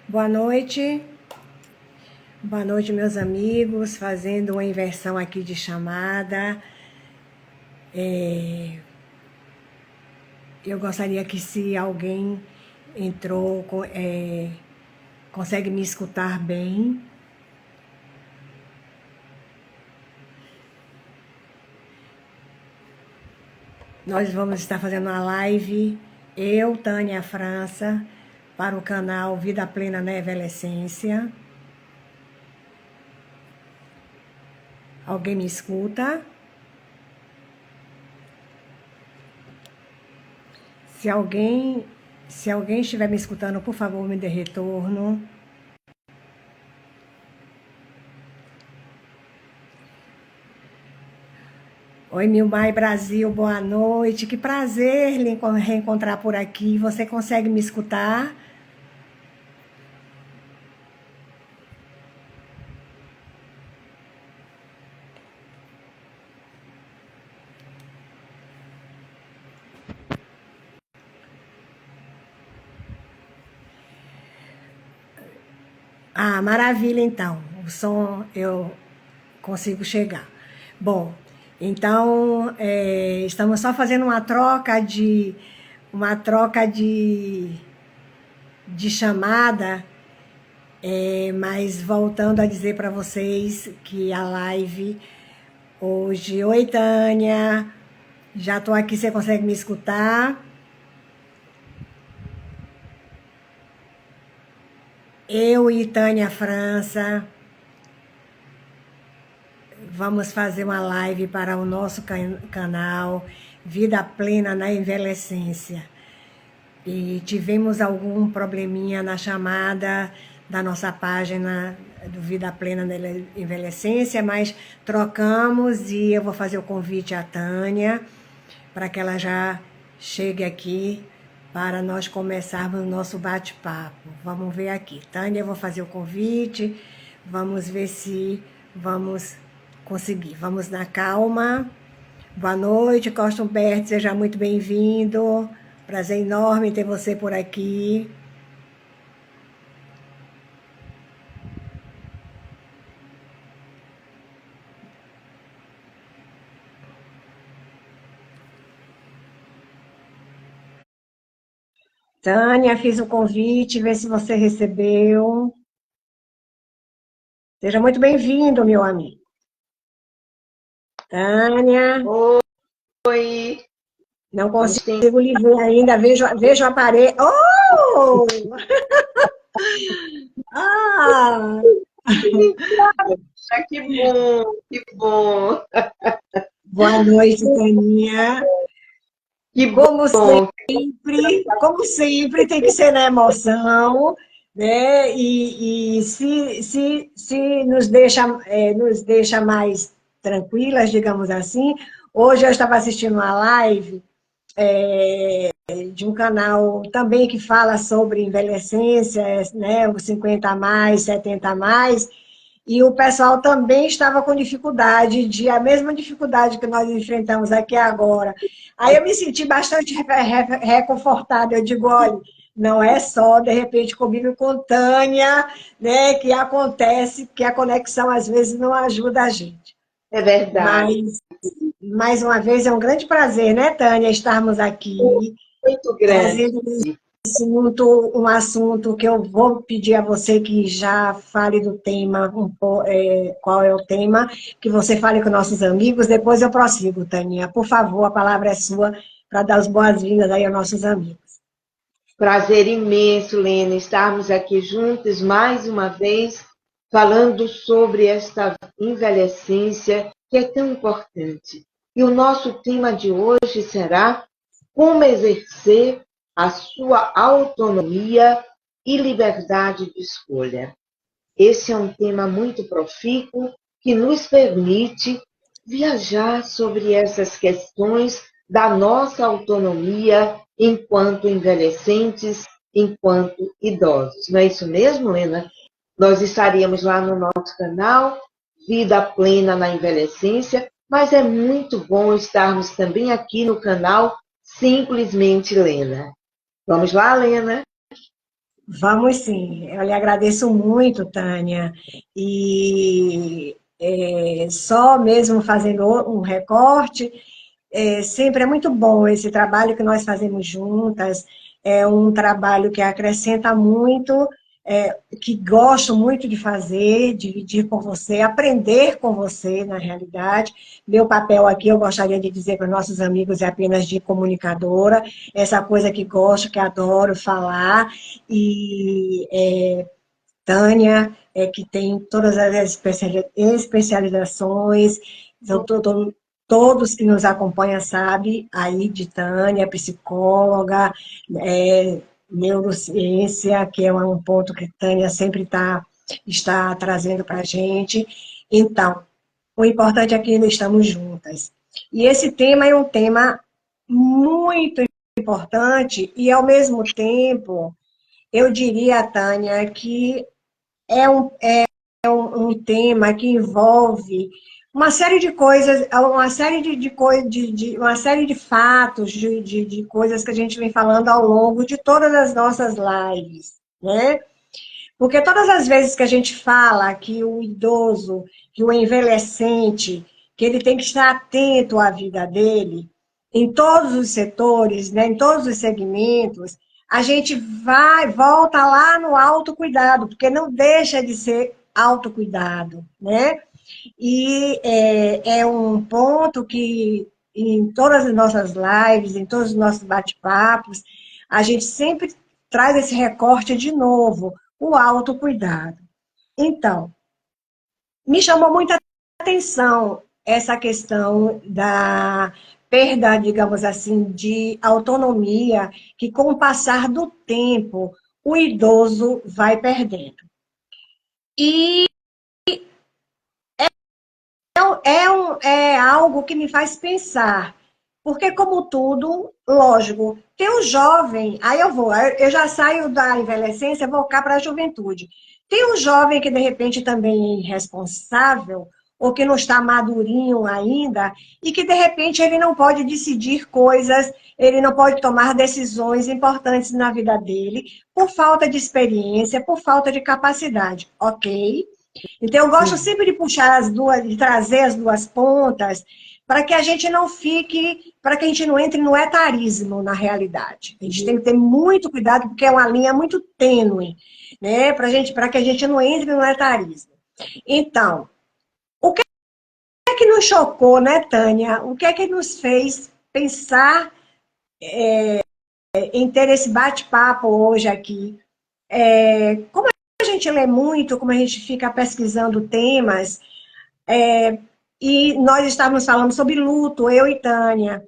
Boa noite. Boa noite, meus amigos. Fazendo uma inversão aqui de chamada. Eu gostaria que, se alguém entrou, consegue me escutar bem. Nós vamos estar fazendo uma live, eu, Tânia França, para o canal Vida Plena na Envelhecência. Alguém me escuta? Se alguém estiver me escutando, por favor, me dê retorno. Oi, Milmai Brasil, boa noite. Que prazer lhe reencontrar por aqui. Você consegue me escutar? Ah, maravilha, então. O som eu consigo chegar. Bom, então estamos só fazendo uma troca de chamada, mas voltando a dizer para vocês que a live hoje. Oi, Tânia. Já estou aqui, você consegue me escutar? Eu e Tânia França vamos fazer uma live para o nosso canal Vida Plena na Envelhecência. E tivemos algum probleminha na chamada da nossa página do Vida Plena na Envelhecência, mas trocamos e eu vou fazer o convite à Tânia para que ela já chegue aqui para nós começarmos o nosso bate-papo. Vamos ver aqui. Tânia, eu vou fazer o convite, vamos ver se vamos conseguir. Vamos na calma. Boa noite, Costa Humberto, seja muito bem-vindo. Prazer enorme ter você por aqui. Tânia, fiz o convite, vê se você recebeu. Seja muito bem-vindo, meu amigo. Tânia. Oi. Não consigo lhe ver ainda, vejo o aparelho. Oh! Ah! Que bom, que bom. Boa noite, Taninha. Que bom. Como sempre, tem que ser na emoção, né? E se nos deixa mais tranquilas, digamos assim. Hoje eu estava assistindo uma live de um canal também que fala sobre envelhecência, né? Os 50 a mais, 70 a mais. E o pessoal também estava com dificuldade, a mesma dificuldade que nós enfrentamos aqui agora. Aí eu me senti bastante reconfortada. Eu digo, olha, não é só, de repente, comigo e com Tânia, né, que acontece, que a conexão às vezes não ajuda a gente. É verdade. Mas, mais uma vez, é um grande prazer, né, Tânia, estarmos aqui, Muito grande. trazendo um assunto que eu vou pedir a você que já fale do tema, qual é o tema, que você fale com nossos amigos, depois eu prossigo, Taninha. Por favor, a palavra é sua para dar as boas-vindas aí aos nossos amigos. Prazer imenso, Lena, estarmos aqui juntos mais uma vez, falando sobre esta envelhecência que é tão importante. E o nosso tema de hoje será como exercer a sua autonomia e liberdade de escolha. Esse é um tema muito profícuo que nos permite viajar sobre essas questões da nossa autonomia enquanto envelhecentes, enquanto idosos. Não é isso mesmo, Lena? Nós estaríamos lá no nosso canal, Vida Plena na Envelhecência, mas é muito bom estarmos também aqui no canal Simplesmente Lena. Vamos lá, Lena? Vamos sim. Eu lhe agradeço muito, Tânia. E só mesmo fazendo um recorte, sempre é muito bom esse trabalho que nós fazemos juntas. É um trabalho que acrescenta muito, que gosto muito de fazer, dividir com você, aprender com você, na realidade. Meu papel aqui, eu gostaria de dizer para os nossos amigos, é apenas de comunicadora, essa coisa que gosto, que adoro falar. E Tânia, que tem todas as especializações, então, todos que nos acompanham sabem aí de Tânia, psicóloga, é, neurociência, que é um ponto que Tânia sempre está trazendo para a gente. Então, o importante é que nós estamos juntas. E esse tema é um tema muito importante e, ao mesmo tempo, eu diria, Tânia, que é um tema que envolve uma série de coisas, uma série uma série de fatos, de coisas que a gente vem falando ao longo de todas as nossas lives, né? Porque todas as vezes que a gente fala que o idoso, que o envelhecente, que ele tem que estar atento à vida dele, em todos os setores, né, em todos os segmentos, a gente volta lá no autocuidado, porque não deixa de ser autocuidado, né? E é um ponto que em todas as nossas lives, em todos os nossos bate-papos, a gente sempre traz esse recorte de novo, o autocuidado. Então, me chamou muita atenção essa questão da perda, digamos assim, de autonomia, que com o passar do tempo, o idoso vai perdendo. E é algo que me faz pensar, porque como tudo, lógico, tem o jovem, aí eu já saio da envelhecência, vou cá para a juventude. Tem um jovem que de repente também é irresponsável, ou que não está madurinho ainda, e que de repente ele não pode decidir coisas, ele não pode tomar decisões importantes na vida dele, por falta de experiência, por falta de capacidade, ok? Então, eu gosto Sim. sempre de puxar as duas, de trazer as duas pontas, para que a gente não fique, para que a gente não entre no etarismo na realidade. A gente tem que ter muito cuidado, porque é uma linha muito tênue, né? Para que a gente não entre no etarismo. Então, o que é que nos chocou, né, Tânia? O que é que nos fez pensar em ter esse bate-papo hoje aqui? Como a gente lê muito, como a gente fica pesquisando temas, e nós estávamos falando sobre luto, eu e Tânia.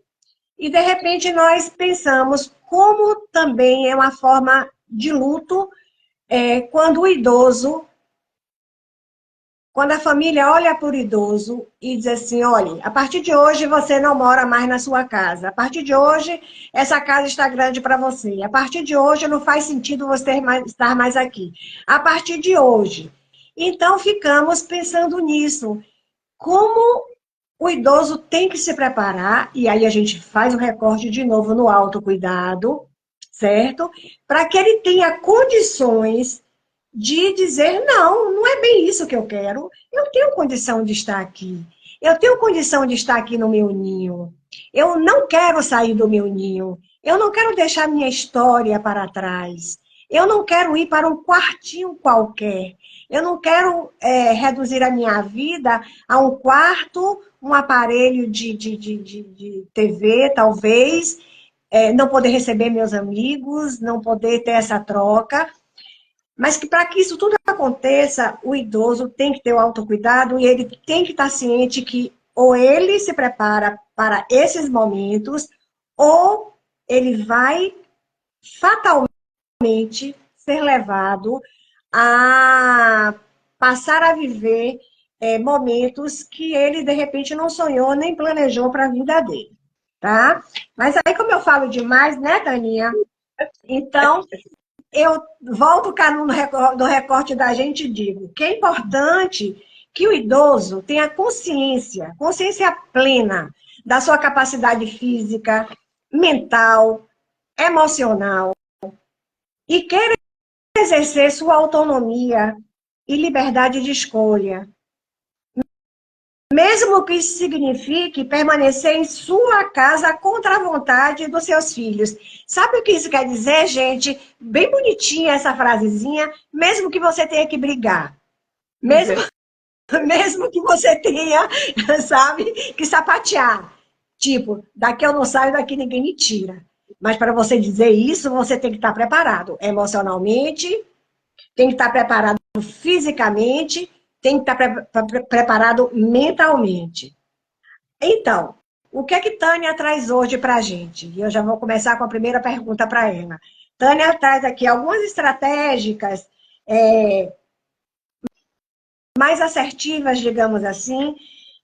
E, de repente, nós pensamos como também é uma forma de luto quando o idoso, quando a família olha para o idoso e diz assim, olha, a partir de hoje você não mora mais na sua casa. A partir de hoje, essa casa está grande para você. A partir de hoje, não faz sentido você estar mais aqui. A partir de hoje. Então, ficamos pensando nisso. Como o idoso tem que se preparar, e aí a gente faz o recorte de novo no autocuidado, certo? Para que ele tenha condições de dizer, não, não é bem isso que eu quero. Eu tenho condição de estar aqui. Eu tenho condição de estar aqui no meu ninho. Eu não quero sair do meu ninho. Eu não quero deixar minha história para trás. Eu não quero ir para um quartinho qualquer. Eu não quero reduzir a minha vida a um quarto, um aparelho de TV, talvez, não poder receber meus amigos, não poder ter essa troca. Mas que para que isso tudo aconteça, o idoso tem que ter o autocuidado e ele tem que estar ciente que ou ele se prepara para esses momentos, ou ele vai fatalmente ser levado a passar a viver momentos que ele, de repente, não sonhou nem planejou para a vida dele, tá? Mas aí, como eu falo demais, né, Daninha? Então, eu volto cá no recorte da gente e digo que é importante que o idoso tenha consciência plena da sua capacidade física, mental, emocional, e queira exercer sua autonomia e liberdade de escolha, mesmo que isso signifique permanecer em sua casa contra a vontade dos seus filhos. Sabe o que isso quer dizer, gente? Bem bonitinha essa frasezinha, mesmo que você tenha que brigar. Mesmo que você tenha, sabe, que sapatear. Tipo, daqui eu não saio, daqui ninguém me tira. Mas para você dizer isso, você tem que estar preparado emocionalmente, tem que estar preparado fisicamente, tem que estar preparado mentalmente. Então, o que é que Tânia traz hoje para a gente? E eu já vou começar com a primeira pergunta para ela. Tânia traz aqui algumas estratégicas mais assertivas, digamos assim,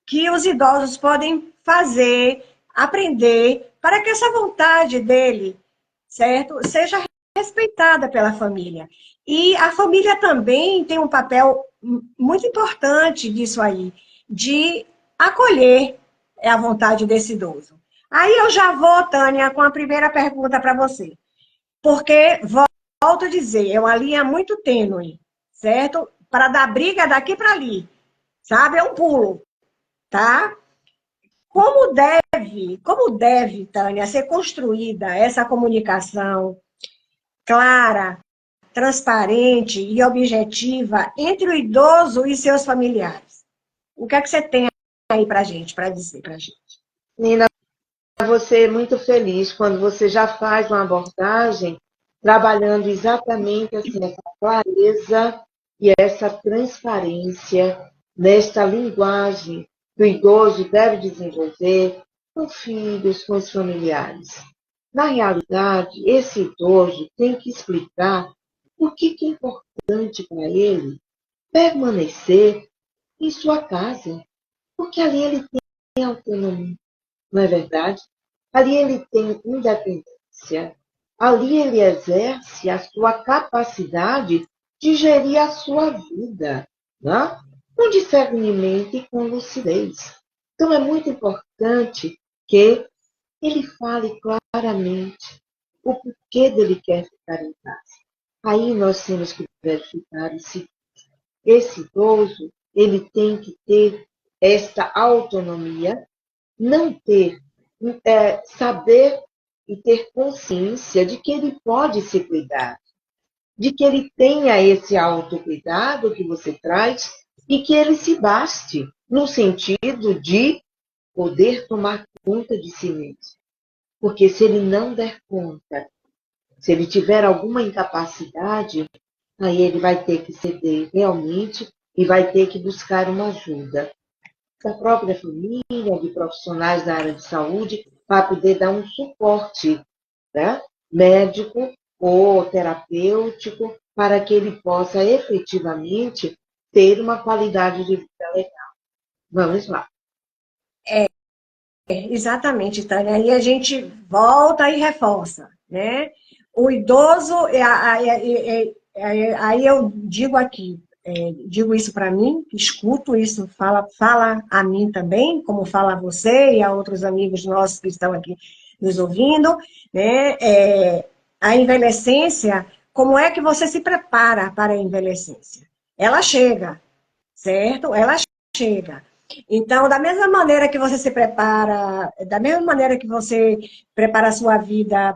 que os idosos podem fazer, aprender, para que essa vontade dele, certo, seja respeitada pela família. E a família também tem um papel muito importante disso aí, de acolher a vontade desse idoso. Aí eu já vou, Tânia, com a primeira pergunta para você. Porque, volto a dizer, é uma linha muito tênue, certo? Para dar briga daqui para ali, sabe? É um pulo, tá? Como deve, Tânia, ser construída essa comunicação clara, transparente e objetiva entre o idoso e seus familiares? O que é que você tem aí para gente, para dizer para gente? Nina, você é muito feliz quando você já faz uma abordagem trabalhando exatamente assim, essa clareza e essa transparência nesta linguagem que o idoso deve desenvolver com filhos, com os familiares. Na realidade, esse idoso tem que explicar por que é importante para ele permanecer em sua casa, porque ali ele tem autonomia, não é verdade? Ali ele tem independência, ali ele exerce a sua capacidade de gerir a sua vida, né? Com discernimento e com lucidez. Então é muito importante que ele fale claramente o porquê dele quer ficar em casa. Aí nós temos que verificar se esse idoso ele tem que ter esta autonomia, não ter, saber e ter consciência de que ele pode se cuidar, de que ele tenha esse autocuidado que você traz e que ele se baste, no sentido de poder tomar conta de si mesmo. Porque se ele não der conta, se ele tiver alguma incapacidade, aí ele vai ter que ceder realmente e vai ter que buscar uma ajuda da própria família, de profissionais da área de saúde, para poder dar um suporte, né, médico ou terapêutico, para que ele possa efetivamente ter uma qualidade de vida legal. Vamos lá. Exatamente, Tânia. Aí a gente volta e reforça, né? O idoso, aí eu digo aqui, digo isso para mim, escuto isso, fala a mim também, como fala a você e a outros amigos nossos que estão aqui nos ouvindo, né? A envelhecência, como é que você se prepara para a envelhecência? Ela chega, certo? Ela chega. Então, da mesma maneira que você se prepara, da mesma maneira que você prepara a sua vida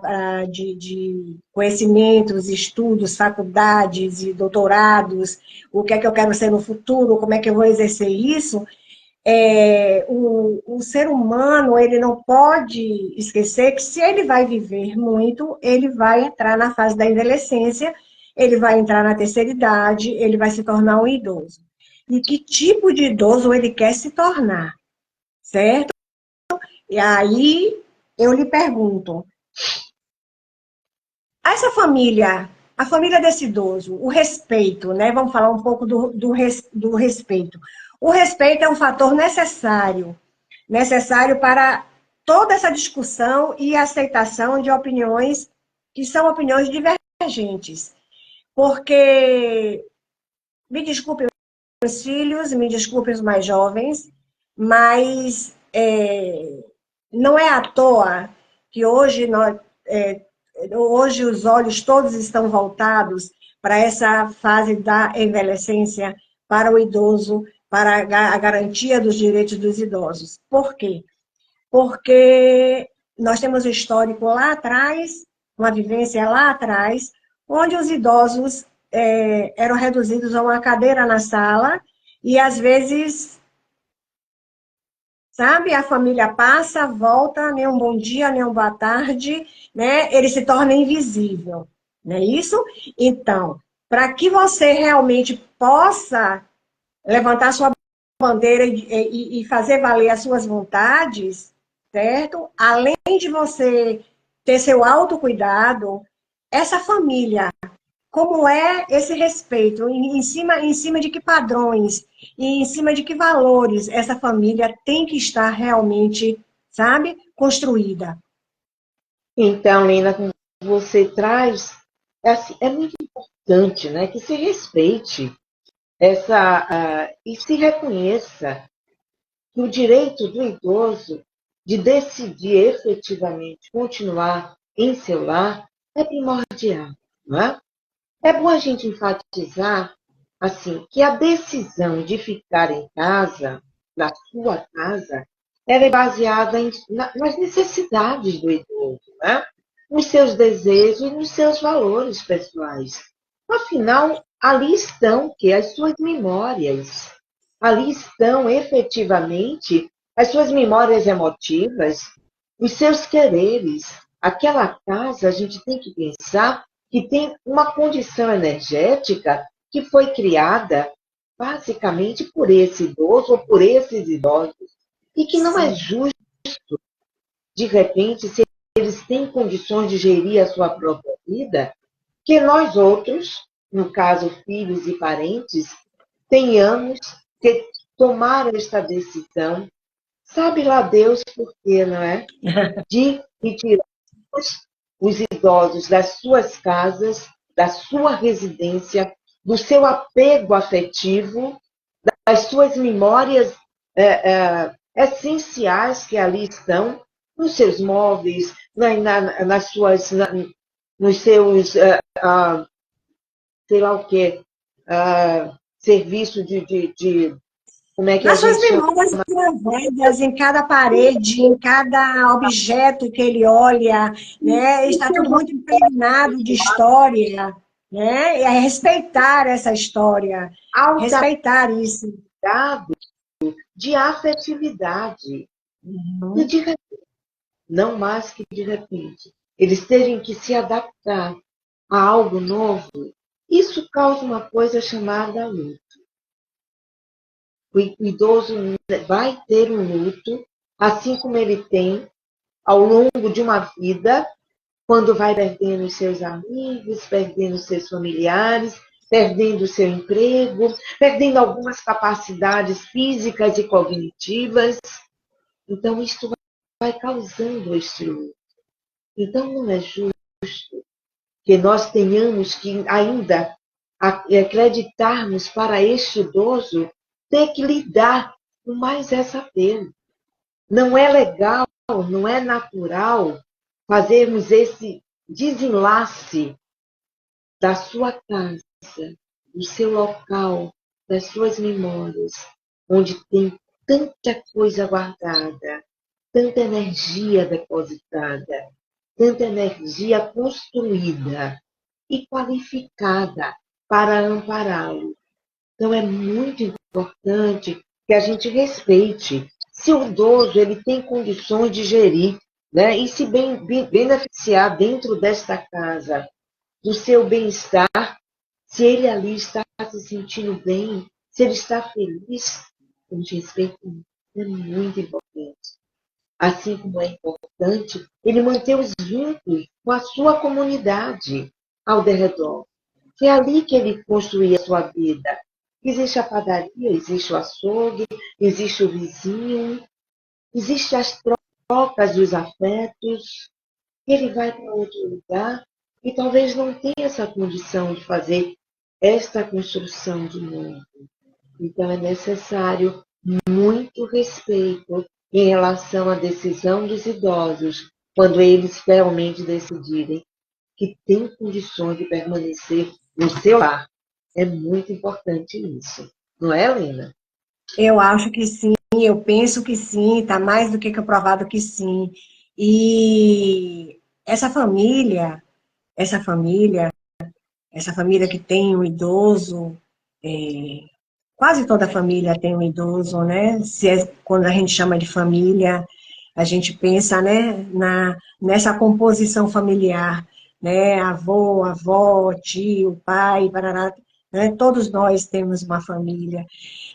de conhecimentos, estudos, faculdades e doutorados, o que é que eu quero ser no futuro, como é que eu vou exercer isso, o ser humano ele não pode esquecer que se ele vai viver muito, ele vai entrar na fase da envelhecência, ele vai entrar na terceira idade, ele vai se tornar um idoso. E que tipo de idoso ele quer se tornar, certo? E aí eu lhe pergunto, essa família, a família desse idoso, o respeito, né? Vamos falar um pouco do respeito. O respeito é um fator necessário para toda essa discussão e aceitação de opiniões que são opiniões divergentes. Porque, me desculpe os filhos, me desculpe os mais jovens, mas não é à toa que hoje hoje os olhos todos estão voltados para essa fase da envelhecência, para o idoso, para a garantia dos direitos dos idosos. Por quê? Porque nós temos um histórico lá atrás, uma vivência lá atrás, onde os idosos eram reduzidos a uma cadeira na sala e, às vezes, sabe, a família passa, volta, nem um bom dia, nem uma boa tarde, né? Ele se torna invisível, não é isso? Então, para que você realmente possa levantar sua bandeira e fazer valer as suas vontades, certo? Além de você ter seu autocuidado, essa família, como é esse respeito? Em cima de que padrões e em cima de que valores essa família tem que estar realmente, sabe, construída? Então, Lina, como você traz, assim, é muito importante, né, que se respeite e se reconheça que o direito do idoso de decidir efetivamente continuar em seu lar é primordial, não é? É bom a gente enfatizar assim que a decisão de ficar em casa, na sua casa, ela é baseada nas necessidades do idoso, né? Nos seus desejos e nos seus valores pessoais. Afinal, ali estão que as suas memórias, ali estão efetivamente as suas memórias emotivas, os seus quereres. Aquela casa, a gente tem que pensar que tem uma condição energética que foi criada basicamente por esse idoso ou por esses idosos, e que não é Sim. justo, de repente, se eles têm condições de gerir a sua própria vida, que nós outros, no caso filhos e parentes, tenhamos que tomar esta decisão, sabe lá Deus por quê, não é? De retirar os idosos das suas casas, da sua residência, do seu apego afetivo, das suas memórias essenciais que ali estão, nos seus móveis, nas suas, nos seus, sei lá o quê, serviço de, como é que a Nas suas gente chama? memórias gravadas em cada parede, em cada objeto que ele olha, né? Está tudo muito impregnado de história, né? E é respeitar essa história, Alta respeitar isso. grado de afetividade. E Uhum. de repente, não mais que de repente, eles terem que se adaptar a algo novo, isso causa uma coisa chamada luto. O idoso vai ter um luto, assim como ele tem ao longo de uma vida, quando vai perdendo os seus amigos, perdendo os seus familiares, perdendo o seu emprego, perdendo algumas capacidades físicas e cognitivas. Então, isso vai causando este luto. Então, não é justo que nós tenhamos que ainda acreditarmos para este idoso ter que lidar com mais essa perda. Não é legal, não é natural fazermos esse desenlace da sua casa, do seu local, das suas memórias, onde tem tanta coisa guardada, tanta energia depositada, tanta energia construída e qualificada para ampará-lo. Então é muito importante que a gente respeite. Se o idoso ele tem condições de gerir, né, e se beneficiar dentro desta casa do seu bem-estar, se ele ali está se sentindo bem, se ele está feliz, a gente respeita, é muito importante. Assim como é importante ele manter os vínculos com a sua comunidade ao derredor. Foi ali que ele construía a sua vida. Existe a padaria, existe o açougue, existe o vizinho, existe as trocas dos afetos. Ele vai para outro lugar e talvez não tenha essa condição de fazer esta construção de novo. Então é necessário muito respeito em relação à decisão dos idosos, quando eles realmente decidirem que tem condições de permanecer no seu lar. É muito importante isso. Não é, Helena? Eu acho que sim, eu penso que sim, está mais do que comprovado que sim. E essa família, essa família que tem um idoso, quase toda família tem um idoso, né? Quando a gente chama de família, a gente pensa, né, nessa composição familiar, né? Avô, avó, tio, pai, parará, né? Todos nós temos uma família.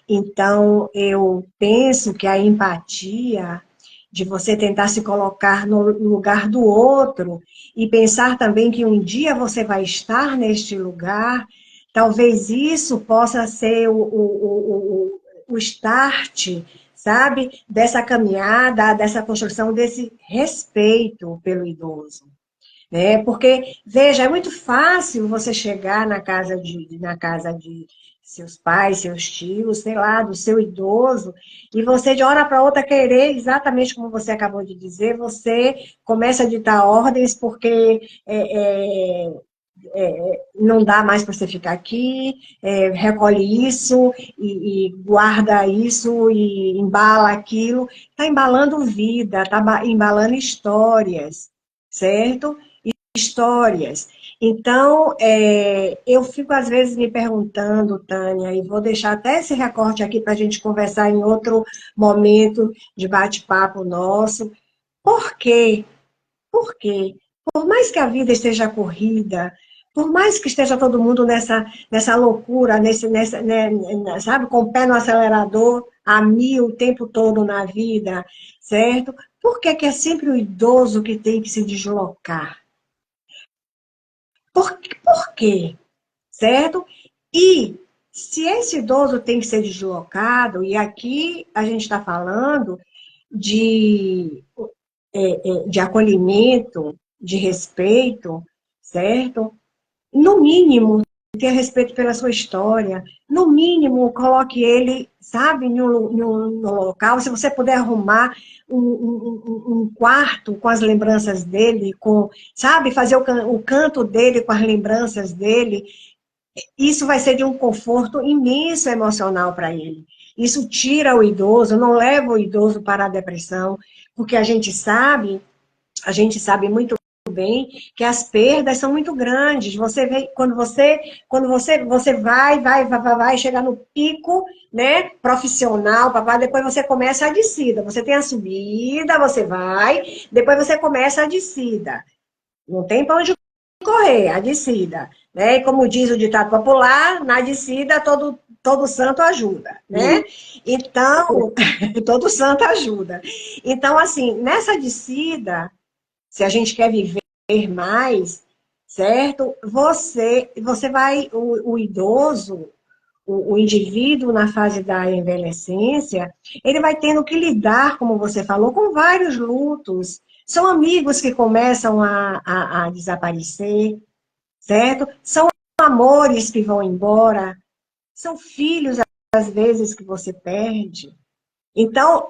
Então, eu penso que a empatia, de você tentar se colocar no lugar do outro e pensar também que um dia você vai estar neste lugar, talvez isso possa ser o start, sabe, dessa caminhada, dessa construção, desse respeito pelo idoso. Né? Porque, veja, é muito fácil você chegar na casa de seus pais, seus tios, sei lá, do seu idoso, e você de hora para outra querer, exatamente como você acabou de dizer, você começa a ditar ordens porque não dá mais para você ficar aqui, recolhe isso e guarda isso e embala aquilo. Está embalando vida, está embalando histórias, certo? Histórias. Então, eu fico às vezes me perguntando, Tânia, e vou deixar até esse recorte aqui para a gente conversar em outro momento de bate-papo nosso. Por quê? Por quê? Por mais que a vida esteja corrida, por mais que esteja todo mundo nessa loucura, sabe, com o pé no acelerador, a mil o tempo todo na vida, certo? Por que que é sempre o idoso que tem que se deslocar? Por quê? Certo? E se esse idoso tem que ser deslocado, e aqui a gente está falando de, de acolhimento, de respeito, certo? No mínimo, ter respeito pela sua história. No mínimo, coloque ele, sabe, em um local. Se você puder arrumar um quarto com as lembranças dele, sabe, fazer o canto dele com as lembranças dele, isso vai ser de um conforto imenso emocional para ele. Isso tira o idoso, não leva o idoso para a depressão, porque a gente sabe muito bem que as perdas são muito grandes. Você vê, quando você vai chegar no pico, né, profissional, papai, depois você começa a descida. Você tem a subida, você vai, depois você começa a descida. Não tem para onde correr, a descida. Né? E como diz o ditado popular, na descida todo santo ajuda. Né? Então, todo santo ajuda. Então, assim, nessa descida, se a gente quer viver mais, certo? Você vai, o idoso, o indivíduo na fase da envelhecência, ele vai tendo que lidar, como você falou, com vários lutos. São amigos que começam a desaparecer, certo? São amores que vão embora, são filhos, às vezes, que você perde. Então,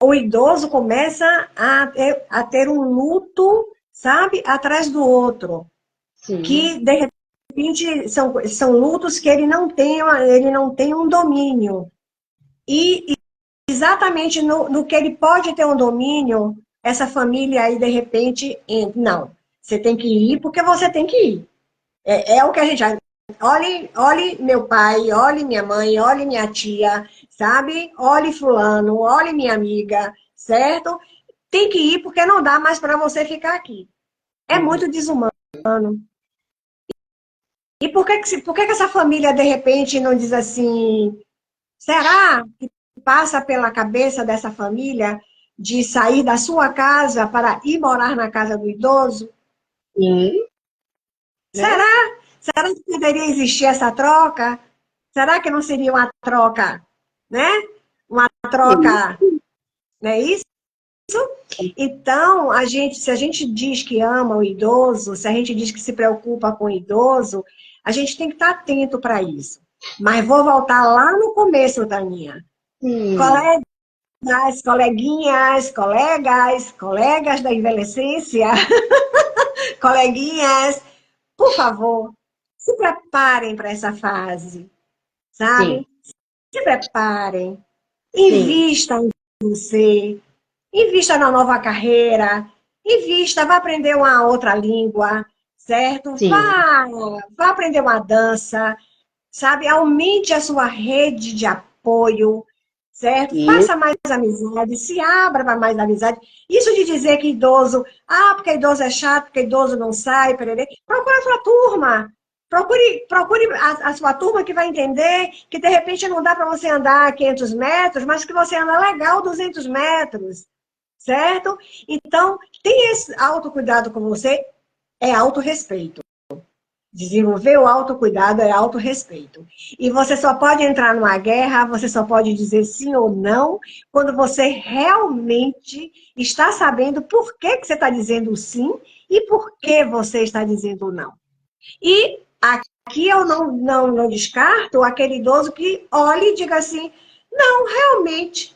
o idoso começa a ter um luto, sabe, atrás do outro. Sim. Que, de repente, são lutos que ele não tem um domínio. E exatamente no que ele pode ter um domínio, essa família aí, de repente, entra. Não, você tem que ir porque você tem que ir. É o que a gente... Olhe meu pai, olhe minha mãe, olhe minha tia, sabe? Olhe fulano, olhe minha amiga, certo? Tem que ir porque não dá mais para você ficar aqui. É muito desumano. E por que que essa família, de repente, não diz assim, será que passa pela cabeça dessa família de sair da sua casa para ir morar na casa do idoso? Sim, né? Será? Será que poderia existir essa troca? Será que não seria uma troca, né? Uma troca, não é isso? Então, se a gente diz que ama o idoso, se a gente diz que se preocupa com o idoso, a gente tem que estar atento para isso. Mas vou voltar lá no começo, Daninha. Sim. Colegas, colegas da envelhecência, Coleguinhas, por favor, se preparem para essa fase, Sim, sabe? Se preparem, sim, invistam em você, invista na nova carreira, invista, vá aprender uma outra língua, certo? sim, Vá aprender uma dança, sabe? Aumente a sua rede de apoio, certo? isso, Faça mais amizade, se abra para mais amizade. Isso de dizer que idoso, porque idoso é chato, porque idoso não sai, pererê. Procure a sua turma. Procure a sua turma que vai entender que de repente não dá para você andar 500 metros, mas que você anda legal 200 metros, certo? Então, tem esse autocuidado com você, é autorrespeito. Desenvolver o autocuidado é autorrespeito. E você só pode entrar numa guerra, você só pode dizer sim ou não, quando você realmente está sabendo por que você está dizendo sim e por que você está dizendo não. E aqui eu não descarto aquele idoso que olhe e diga assim, não, realmente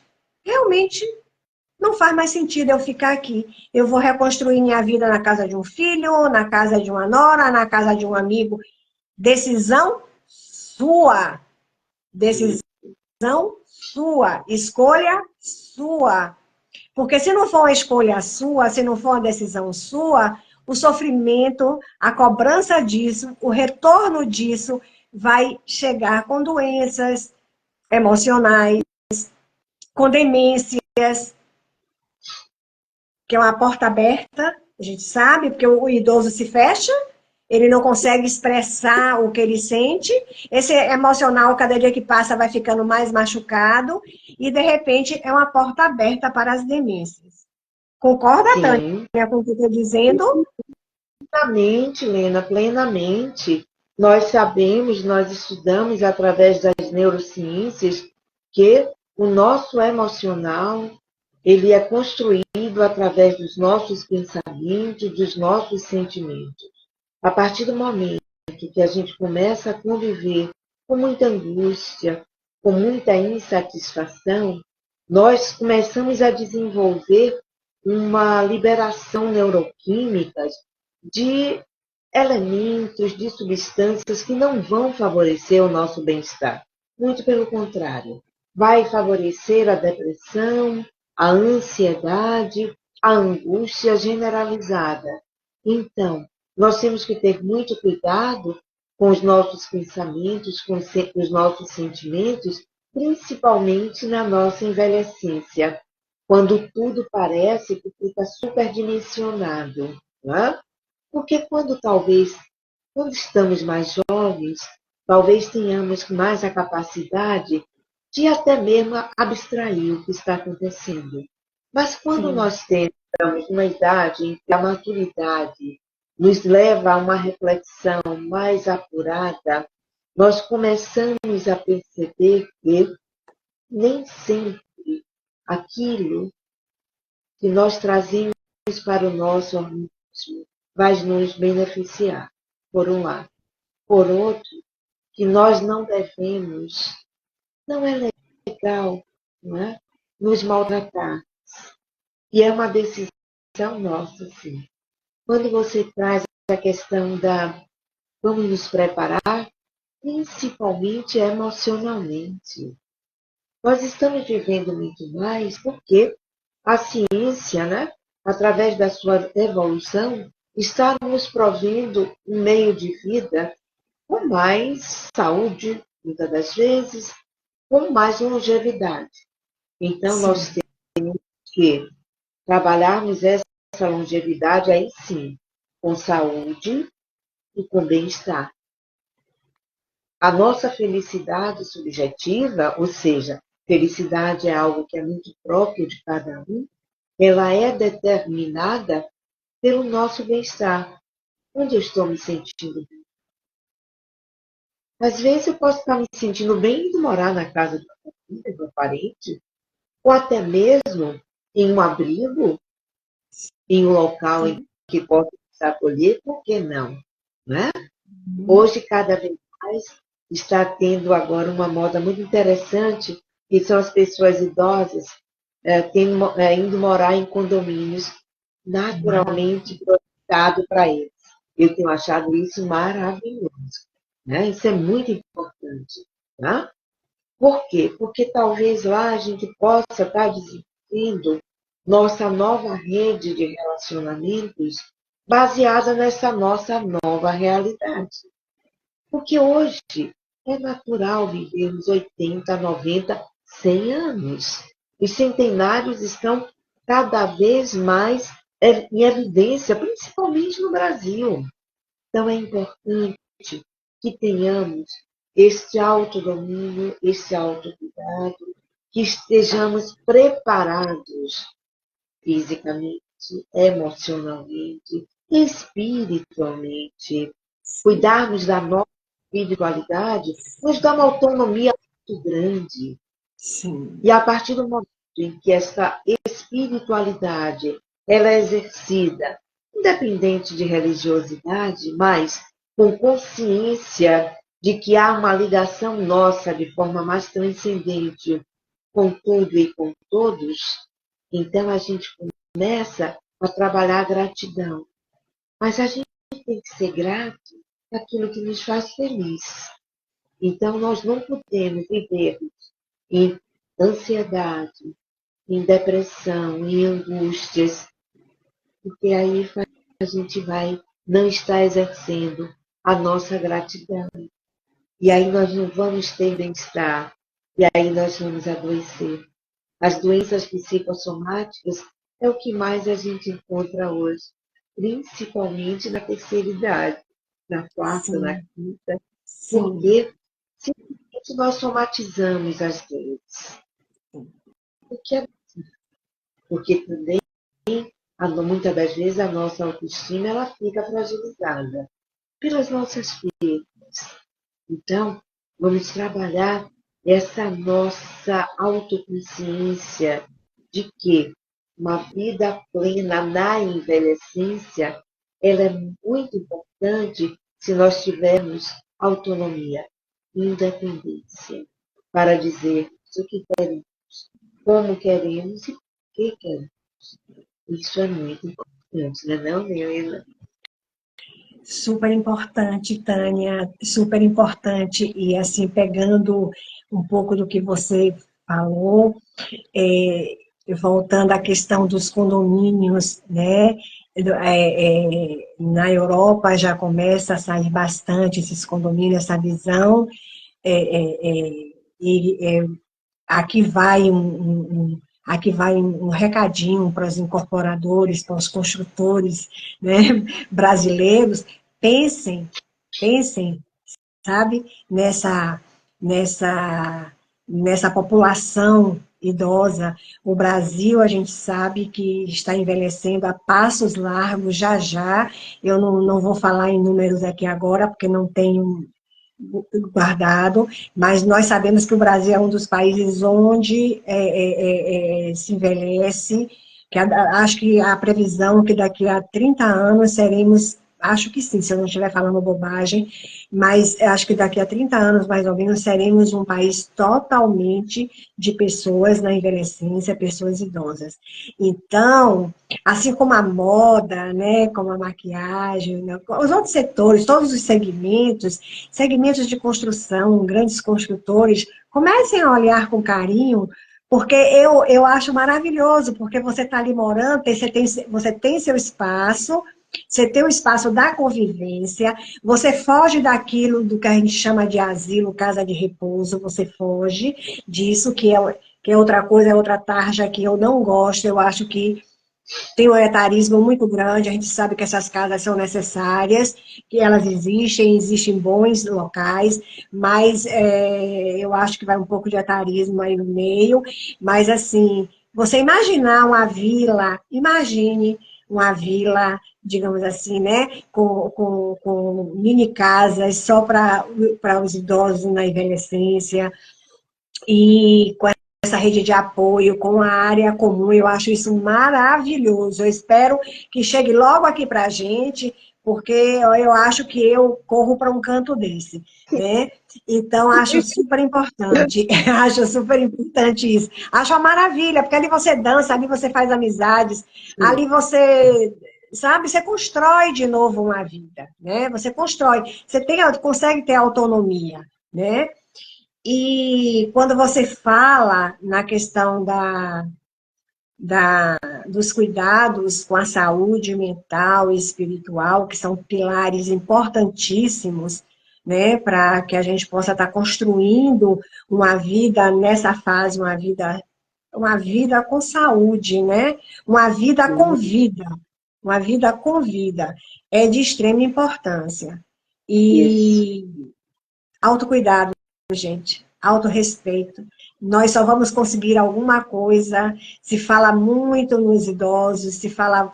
não faz mais sentido eu ficar aqui. Eu vou reconstruir minha vida na casa de um filho, na casa de uma nora, na casa de um amigo. Decisão sua. Decisão sua. Escolha sua. Porque se não for uma escolha sua, se não for uma decisão sua, o sofrimento, a cobrança disso, o retorno disso vai chegar com doenças emocionais, com demências, que é uma porta aberta, a gente sabe, porque o idoso se fecha, ele não consegue expressar o que ele sente, esse emocional, cada dia que passa, vai ficando mais machucado, e de repente é uma porta aberta para as demências. Concorda, sim. Tânia, com o que eu estou dizendo? Plenamente, Lena, plenamente. Nós sabemos, nós estudamos através das neurociências que o nosso emocional, ele é construído através dos nossos pensamentos, dos nossos sentimentos. A partir do momento que a gente começa a conviver com muita angústia, com muita insatisfação, nós começamos a desenvolver uma liberação neuroquímica de elementos, de substâncias que não vão favorecer o nosso bem-estar. Muito pelo contrário, vai favorecer a depressão, a ansiedade, a angústia generalizada. Então, nós temos que ter muito cuidado com os nossos pensamentos, com os nossos sentimentos, principalmente na nossa envelhecência, quando tudo parece que fica superdimensionado, né? Porque quando estamos mais jovens, talvez tenhamos mais a capacidade de até mesmo abstrair o que está acontecendo. Mas quando Sim, nós temos uma idade em que a maturidade nos leva a uma reflexão mais apurada, nós começamos a perceber que nem sempre aquilo que nós trazemos para o nosso organismo vai nos beneficiar, por um lado. Por outro, que nós não devemos, não é legal, não é? Nos maltratar. E é uma decisão nossa, sim. Quando você traz a questão da vamos nos preparar, principalmente emocionalmente. Nós estamos vivendo muito mais porque a ciência, né, através da sua evolução, está nos provendo um meio de vida com mais saúde, muitas das vezes, com mais longevidade. Então, nós sim. temos que trabalharmos essa longevidade aí sim, com saúde e com bem-estar. A nossa felicidade subjetiva, ou seja, felicidade é algo que é muito próprio de cada um, ela é determinada pelo nosso bem-estar. Onde eu estou me sentindo bem? Às vezes eu posso estar me sentindo bem indo morar na casa de uma família, de um parente, ou até mesmo em um abrigo, em um local em Sim. que possa nos acolher, por que não? Né? Hoje, cada vez mais, está tendo agora uma moda muito interessante, que são as pessoas idosas indo morar em condomínios naturalmente protegidos dado para eles. Eu tenho achado isso maravilhoso, né? Isso é muito importante, tá? Por quê? Porque talvez lá a gente possa estar desenvolvendo nossa nova rede de relacionamentos baseada nessa nossa nova realidade. Porque hoje é natural vivermos 80, 90, 100 anos. Os centenários estão cada vez mais em evidência, principalmente no Brasil. Então é importante que tenhamos este autodomínio, este autocuidado, que estejamos preparados fisicamente, emocionalmente, espiritualmente. Cuidarmos da nossa espiritualidade nos dá uma autonomia muito grande. Sim, E a partir do momento em que essa espiritualidade ela é exercida, independente de religiosidade, mas com consciência de que há uma ligação nossa de forma mais transcendente com tudo e com todos, então a gente começa a trabalhar a gratidão. Mas a gente tem que ser grato àquilo que nos faz feliz. Então nós não podemos viver em ansiedade, em depressão, em angústias, porque aí a gente vai não estar exercendo a nossa gratidão. E aí nós não vamos ter bem-estar. E aí nós vamos adoecer. As doenças psicossomáticas é o que mais a gente encontra hoje, principalmente na terceira idade, na quarta, na sim, quinta, sim. porque simplesmente nós somatizamos as dores. Porque também, muitas das vezes, a nossa autoestima ela fica fragilizada pelas nossas perdas. Então, vamos trabalhar essa nossa autoconsciência de que uma vida plena na envelhecência, ela é muito importante se nós tivermos autonomia, independência, para dizer o que queremos, como queremos e por que queremos. Isso é muito importante, não é não, Helena? Super importante, Tânia, super importante. E assim, pegando um pouco do que você falou, é, voltando à questão dos condomínios, né? Na Europa já começa a sair bastante esses condomínios, essa visão, e aqui vai aqui vai um recadinho para os incorporadores, para os construtores, né, brasileiros, pensem, pensem, sabe, nessa, nessa população idosa. O Brasil, a gente sabe que está envelhecendo a passos largos, já já. Eu não vou falar em números aqui agora, porque não tenho guardado, mas nós sabemos que o Brasil é um dos países onde se envelhece, que acho que a previsão é que daqui a 30 anos seremos, acho que sim, se eu não estiver falando bobagem, mas acho que daqui a 30 anos, mais ou menos, seremos um país totalmente de pessoas na envelhecência, pessoas idosas. Então, assim como a moda, né, como a maquiagem, né, os outros setores, todos os segmentos de construção, grandes construtores, comecem a olhar com carinho, porque eu acho maravilhoso, porque você está ali morando, você tem seu espaço, você tem o espaço da convivência, você foge daquilo do que a gente chama de asilo, casa de repouso, você foge disso, que é outra coisa, é outra tarja que eu não gosto, eu acho que tem um etarismo muito grande, a gente sabe que essas casas são necessárias, que elas existem bons locais, mas eu acho que vai um pouco de etarismo aí no meio, mas assim, você imaginar uma vila, imagine uma vila, digamos assim, né, com mini casas só para os idosos na envelhecência, e com essa rede de apoio, com a área comum, eu acho isso maravilhoso. Eu espero que chegue logo aqui para a gente, porque eu acho que eu corro para um canto desse, né? Então, acho super importante, acho super importante isso. Acho uma maravilha, porque ali você dança, ali você faz amizades, ali você sabe, você constrói de novo uma vida, né? Você constrói, consegue ter autonomia, né? E quando você fala na questão dos cuidados com a saúde mental e espiritual, que são pilares importantíssimos, né, para que a gente possa estar construindo uma vida nessa fase, uma vida com saúde, né? Uma vida com vida, é de extrema importância. Isso. E autocuidado, gente, autorrespeito. Nós só vamos conseguir alguma coisa, se fala muito nos idosos, se fala,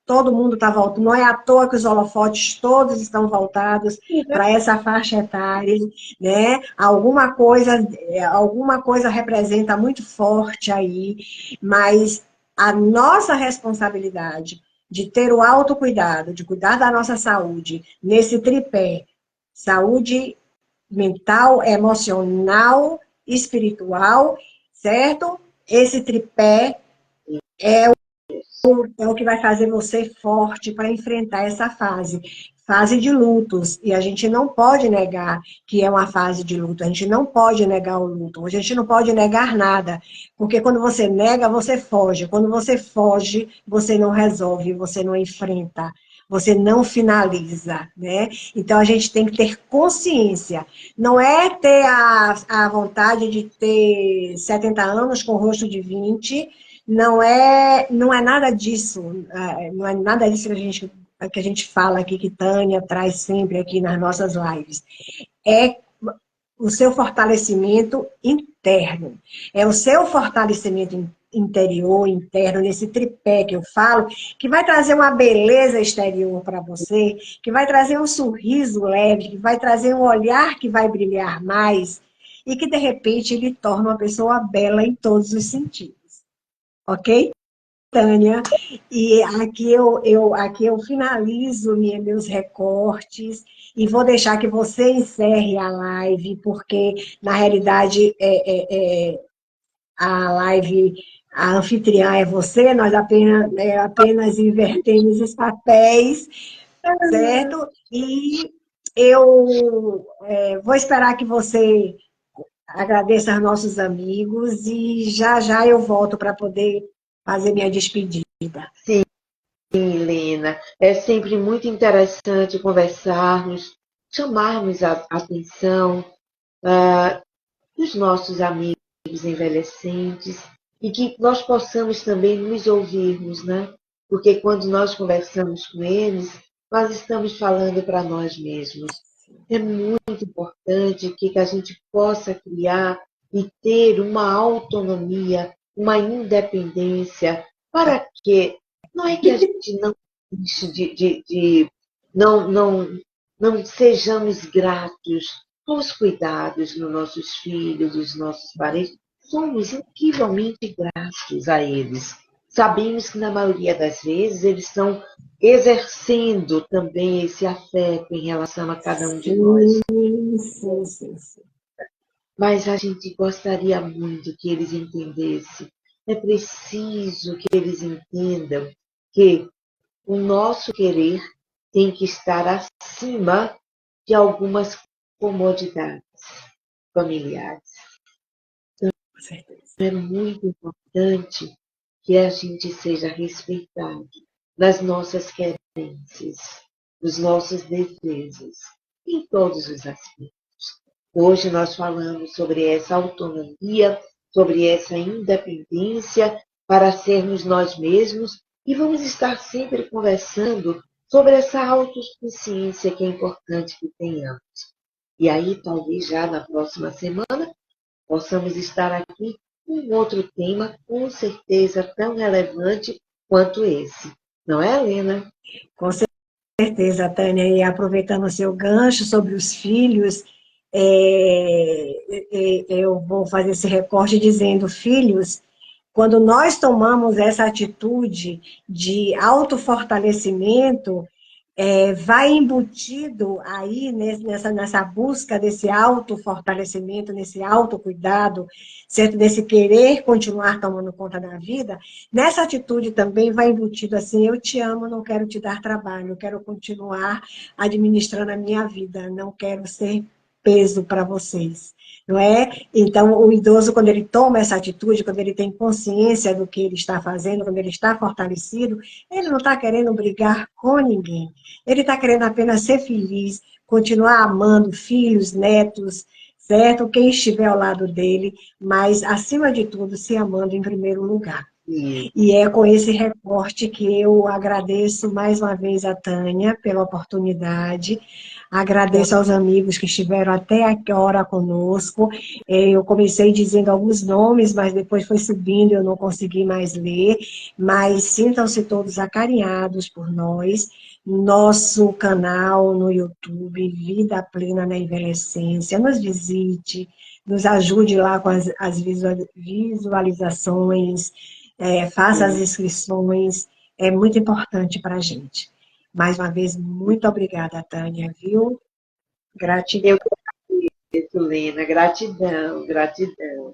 todo mundo está voltando, não é à toa que os holofotes todos estão voltados para essa faixa etária, né? Alguma coisa representa muito forte aí, mas a nossa responsabilidade de ter o autocuidado, de cuidar da nossa saúde, nesse tripé, saúde mental, emocional, espiritual, certo? Esse tripé é o que vai fazer você forte para enfrentar essa fase de lutos. E a gente não pode negar que é uma fase de luto, a gente não pode negar o luto, a gente não pode negar nada, porque quando você nega, você foge. Quando você foge, você não resolve, você não enfrenta. Você não finaliza, né? Então, a gente tem que ter consciência. Não é ter a vontade de ter 70 anos com o rosto de 20, não é nada disso. Não é nada disso que a gente fala aqui, que Tânia traz sempre aqui nas nossas lives. É o seu fortalecimento interno. É o seu fortalecimento interior, interno, nesse tripé que eu falo, que vai trazer uma beleza exterior para você, que vai trazer um sorriso leve, que vai trazer um olhar que vai brilhar mais, e que, de repente, ele torna uma pessoa bela em todos os sentidos. Ok, Tânia? E aqui eu finalizo meus recortes e vou deixar que você encerre a live, porque, na realidade, a live, a anfitriã é você, nós apenas invertemos os papéis, certo? E eu vou esperar que você agradeça aos nossos amigos e já já eu volto para poder fazer minha despedida. Sim, Helena. É sempre muito interessante conversarmos, chamarmos a atenção dos nossos amigos envelhecentes e que nós possamos também nos ouvirmos, né? Porque quando nós conversamos com eles, nós estamos falando para nós mesmos. É muito importante que a gente possa criar e ter uma autonomia, uma independência, para que não é que a gente não deixe não, não, não sejamos gratos aos cuidados dos nossos filhos, dos nossos parentes. Somos incrivelmente gratos a eles. Sabemos que, na maioria das vezes, eles estão exercendo também esse afeto em relação a cada um de nós. Sim. Mas a gente gostaria muito que eles entendessem. É preciso que eles entendam que o nosso querer tem que estar acima de algumas comodidades familiares. Com certeza. É muito importante que a gente seja respeitado nas nossas querências, nos nossos desejos, em todos os aspectos. Hoje nós falamos sobre essa autonomia, sobre essa independência para sermos nós mesmos e vamos estar sempre conversando sobre essa autoconsciência que é importante que tenhamos. E aí, talvez já na próxima semana, possamos estar aqui com um outro tema, com certeza tão relevante quanto esse. Não é, Helena? Com certeza, Tânia. E aproveitando o seu gancho sobre os filhos, eu vou fazer esse recorte dizendo, filhos, quando nós tomamos essa atitude de autofortalecimento, vai embutido aí nessa busca desse autofortalecimento, nesse autocuidado, certo? Desse querer continuar tomando conta da vida, nessa atitude também vai embutido assim, eu te amo, não quero te dar trabalho, eu quero continuar administrando a minha vida, não quero ser peso para vocês. Não é? Então, o idoso, quando ele toma essa atitude, quando ele tem consciência do que ele está fazendo, quando ele está fortalecido, ele não está querendo brigar com ninguém. Ele está querendo apenas ser feliz, continuar amando filhos, netos, certo? Quem estiver ao lado dele, mas, acima de tudo, se amando em primeiro lugar. Isso. E é com esse recorte que eu agradeço mais uma vez a Tânia pela oportunidade, agradeço aos amigos que estiveram até agora conosco. Eu comecei dizendo alguns nomes, mas depois foi subindo e eu não consegui mais ler. Mas sintam-se todos acarinhados por nós. Nosso canal no YouTube, Vida Plena na Envelhecência. Nos visite, nos ajude lá com as visualizações, faça as inscrições, é muito importante para a gente. Mais uma vez, muito obrigada, Tânia, viu? Gratidão. Eu que agradeço, Lena. Gratidão, gratidão.